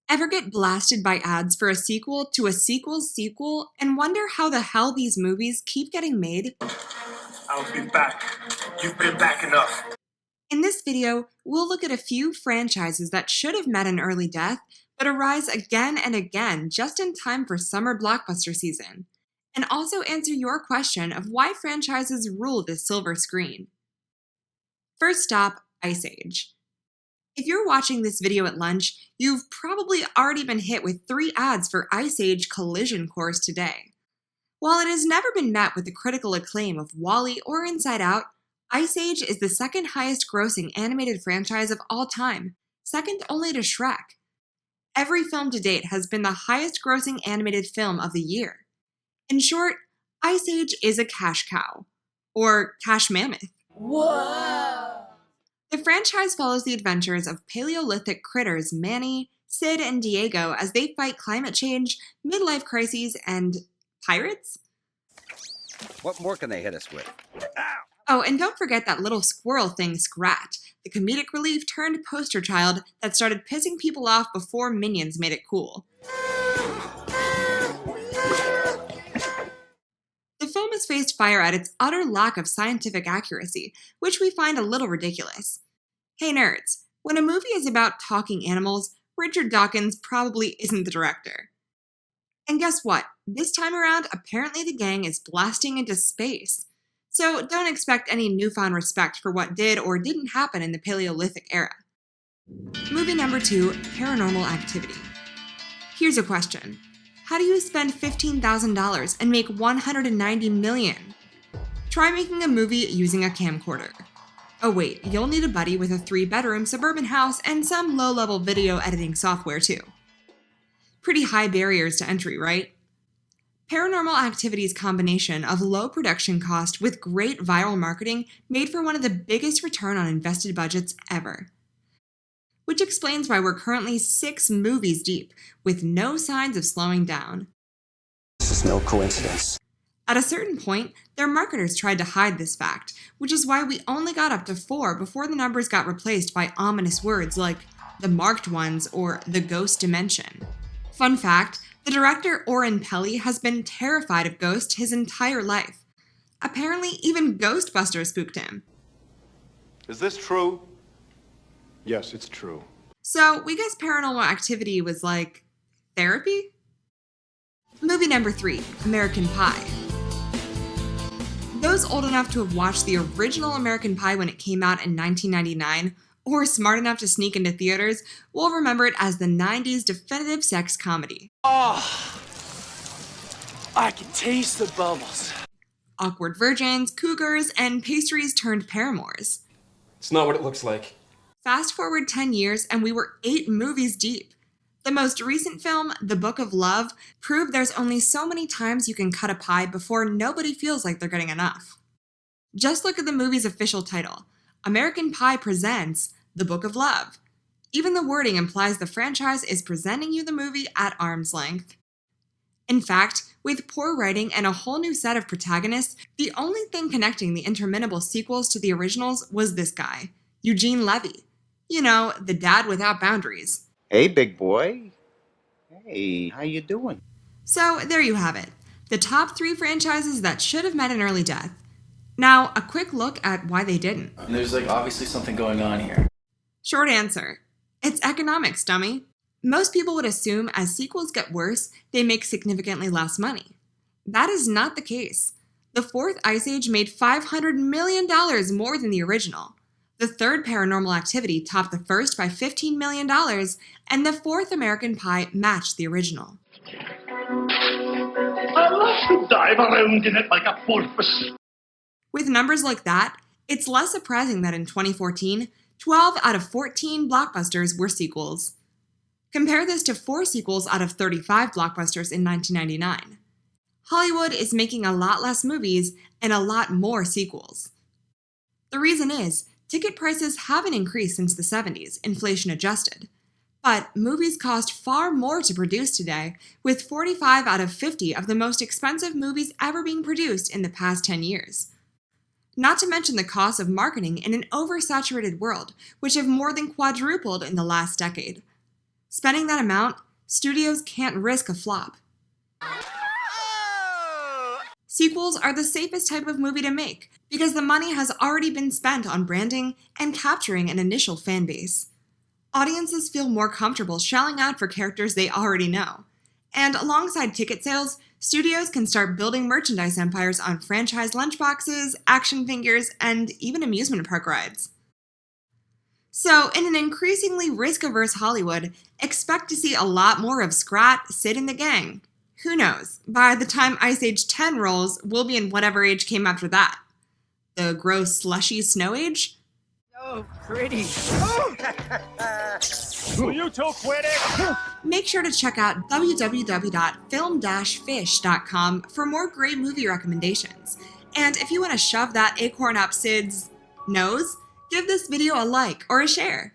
Ever get blasted by ads for a sequel to a sequel's sequel and wonder how the hell these movies keep getting made? I'll be back. You've been back enough. In this video, we'll look at a few franchises that should have met an early death, but arise again and again just in time for summer blockbuster season, and also answer your question of why franchises rule the silver screen. First stop, Ice Age. If you're watching this video at lunch, you've probably already been hit with 3 ads for Ice Age Collision Course today. While it has never been met with the critical acclaim of WALL-E or Inside Out, Ice Age is the second highest grossing animated franchise of all time, second only to Shrek. Every film to date has been the highest grossing animated film of the year. In short, Ice Age is a cash cow. Or cash mammoth. Whoa! The franchise follows the adventures of Paleolithic critters Manny, Sid, and Diego as they fight climate change, midlife crises, and pirates? What more can they hit us with? Ow! Oh, and don't forget that little squirrel thing Scrat, the comedic relief turned poster child that started pissing people off before Minions made it cool. The film has faced fire at its utter lack of scientific accuracy, which we find a little ridiculous. Hey nerds, when a movie is about talking animals, Richard Dawkins probably isn't the director. And guess what? This time around, apparently the gang is blasting into space. So don't expect any newfound respect for what did or didn't happen in the Paleolithic era. Movie number 2, Paranormal Activity. Here's a question. How do you spend $15,000 and make $190 million? Try making a movie using a camcorder. Oh wait, you'll need a buddy with a 3-bedroom suburban house and some low-level video editing software too. Pretty high barriers to entry, right? Paranormal Activity's combination of low production cost with great viral marketing made for one of the biggest return on invested budgets ever. Which explains why we're currently 6 movies deep, with no signs of slowing down. This is no coincidence. At a certain point, their marketers tried to hide this fact, which is why we only got up to 4 before the numbers got replaced by ominous words like the marked ones or the ghost dimension. Fun fact, the director Oren Peli has been terrified of ghosts his entire life. Apparently, even Ghostbusters spooked him. Is this true? Yes, it's true. So we guess Paranormal Activity was like therapy? Movie number 3, American Pie. Those old enough to have watched the original American Pie when it came out in 1999, or smart enough to sneak into theaters, will remember it as the 90s definitive sex comedy. Oh, I can taste the bubbles. Awkward virgins, cougars, and pastries turned paramours. It's not what it looks like. Fast forward 10 years and we were 8 movies deep. The most recent film, The Book of Love, proved there's only so many times you can cut a pie before nobody feels like they're getting enough. Just look at the movie's official title, American Pie Presents The Book of Love. Even the wording implies the franchise is presenting you the movie at arm's length. In fact, with poor writing and a whole new set of protagonists, the only thing connecting the interminable sequels to the originals was this guy, Eugene Levy. You know, the dad without boundaries. Hey, big boy. Hey, how you doing? So there you have it, the top 3 franchises that should have met an early death. Now, a quick look at why they didn't. And there's obviously something going on here. Short answer, it's economics, dummy. Most people would assume as sequels get worse, they make significantly less money. That is not the case. The 4th Ice Age made $500 million more than the original. The 3rd Paranormal Activity topped the 1st by $15 million, and the 4th American Pie matched the original. I love to dive around in it like a porpoise. With numbers like that, it's less surprising that in 2014, 12 out of 14 blockbusters were sequels. Compare this to 4 sequels out of 35 blockbusters in 1999. Hollywood is making a lot less movies and a lot more sequels. The reason is, ticket prices haven't increased since the 70s, inflation adjusted. But movies cost far more to produce today, with 45 out of 50 of the most expensive movies ever being produced in the past 10 years. Not to mention the costs of marketing in an oversaturated world, which have more than quadrupled in the last decade. Spending that amount, studios can't risk a flop. Sequels are the safest type of movie to make because the money has already been spent on branding and capturing an initial fan base. Audiences feel more comfortable shelling out for characters they already know. And alongside ticket sales, studios can start building merchandise empires on franchise lunchboxes, action figures, and even amusement park rides. So, in an increasingly risk-averse Hollywood, expect to see a lot more of Scrat, Sid, and the gang. Who knows? By the time Ice Age 10 rolls, we'll be in whatever age came after that. The gross, slushy Snow Age? Oh, pretty. Will you two quit it? Make sure to check out www.film-fish.com for more great movie recommendations. And if you want to shove that acorn up Sid's nose, give this video a like or a share.